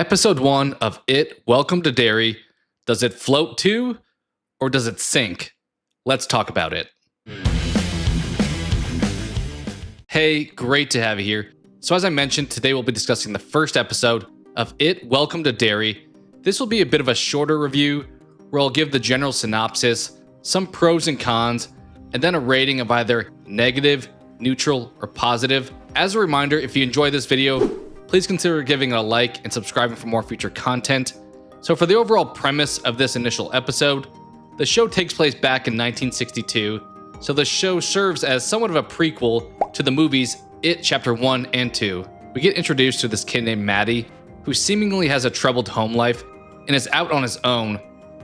Episode 1 of It, Welcome to Derry. Does it float too, or does it sink? Let's talk about it. Hey, great to have you here. So as I mentioned, today we'll be discussing the first episode of It, Welcome to Derry. This will be a bit of a shorter review, where I'll give the general synopsis, some pros and cons, and then a rating of either negative, neutral, or positive. As a reminder, if you enjoy this video, please consider giving it a like and subscribing for more future content. So for the overall premise of this initial episode, the show takes place back in 1962, so the show serves as somewhat of a prequel to the movies It Chapter 1 and 2. We get introduced to this kid named Maddie, who seemingly has a troubled home life and is out on his own.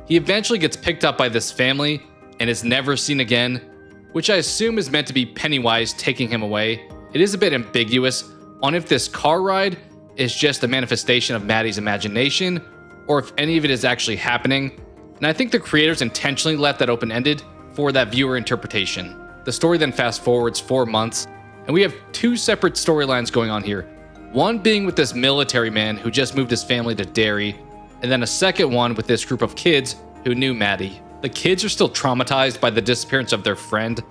He eventually gets picked up by this family and is never seen again, which I assume is meant to be Pennywise taking him away. It is a bit ambiguous on if this car ride is just a manifestation of Maddie's imagination or if any of it is actually happening. And I think the creators intentionally left that open-ended for that viewer interpretation. The story then fast forwards 4 months, and we have two separate storylines going on here. One being with this military man who just moved his family to Derry, and then a second one with this group of kids who knew Maddie. The kids are still traumatized by the disappearance of their friend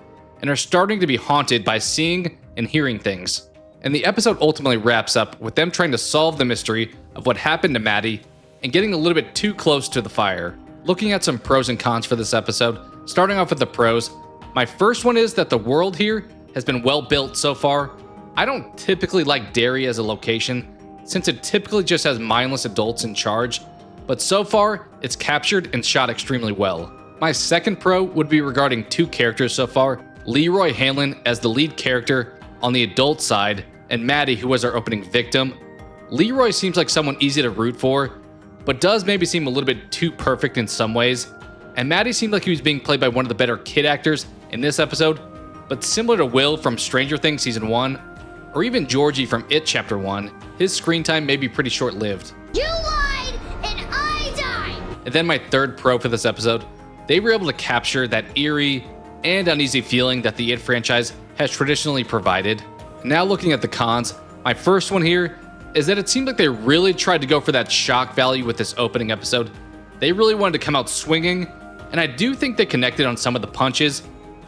and are starting to be haunted by seeing and hearing things. And the episode ultimately wraps up with them trying to solve the mystery of what happened to Maddie and getting a little bit too close to the fire. Looking at some pros and cons for this episode, starting off with the pros, my first one is that the world here has been well built so far. I don't typically like Derry as a location, since it typically just has mindless adults in charge, but so far, it's captured and shot extremely well. My second pro would be regarding two characters so far, Leroy Hanlon as the lead character on the adult side, and Maddie, who was our opening victim. Leroy seems like someone easy to root for, but does maybe seem a little bit too perfect in some ways. And Maddie seemed like he was being played by one of the better kid actors in this episode, but similar to Will from Stranger Things Season 1, or even Georgie from It Chapter 1, his screen time may be pretty short-lived. You lied, and I died! And then my third pro for this episode, they were able to capture that eerie and uneasy feeling that the It franchise has traditionally provided. Now looking at the cons, my first one here is that it seemed like they really tried to go for that shock value with this opening episode. They really wanted to come out swinging, and I do think they connected on some of the punches,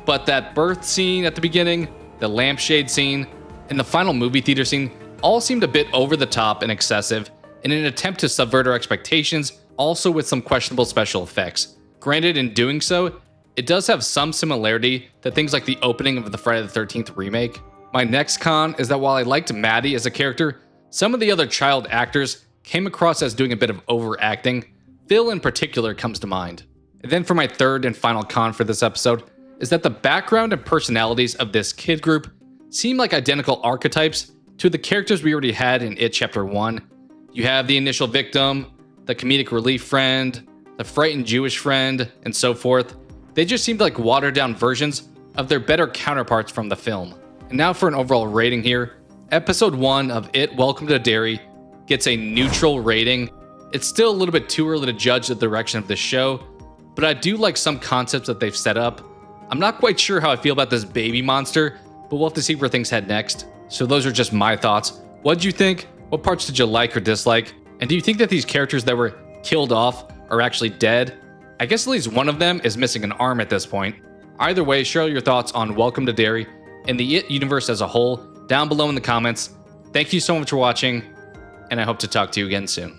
but that birth scene at the beginning, the lampshade scene, and the final movie theater scene all seemed a bit over the top and excessive in an attempt to subvert our expectations, also with some questionable special effects. Granted, in doing so, it does have some similarity to things like the opening of the Friday the 13th remake. My next con is that while I liked Maddie as a character, some of the other child actors came across as doing a bit of overacting. Phil in particular comes to mind. And then for my third and final con for this episode is that the background and personalities of this kid group seem like identical archetypes to the characters we already had in It Chapter 1. You have the initial victim, the comedic relief friend, the frightened Jewish friend, and so forth. They just seemed like watered down versions of their better counterparts from the film. And now for an overall rating here. Episode 1 of It, Welcome to Derry gets a neutral rating. It's still a little bit too early to judge the direction of the show, but I do like some concepts that they've set up. I'm not quite sure how I feel about this baby monster, but we'll have to see where things head next. So those are just my thoughts. What'd you think? What parts did you like or dislike? And do you think that these characters that were killed off are actually dead? I guess at least one of them is missing an arm at this point. Either way, share your thoughts on Welcome to Derry and the It universe as a whole down below in the comments. Thank you so much for watching, and I hope to talk to you again soon.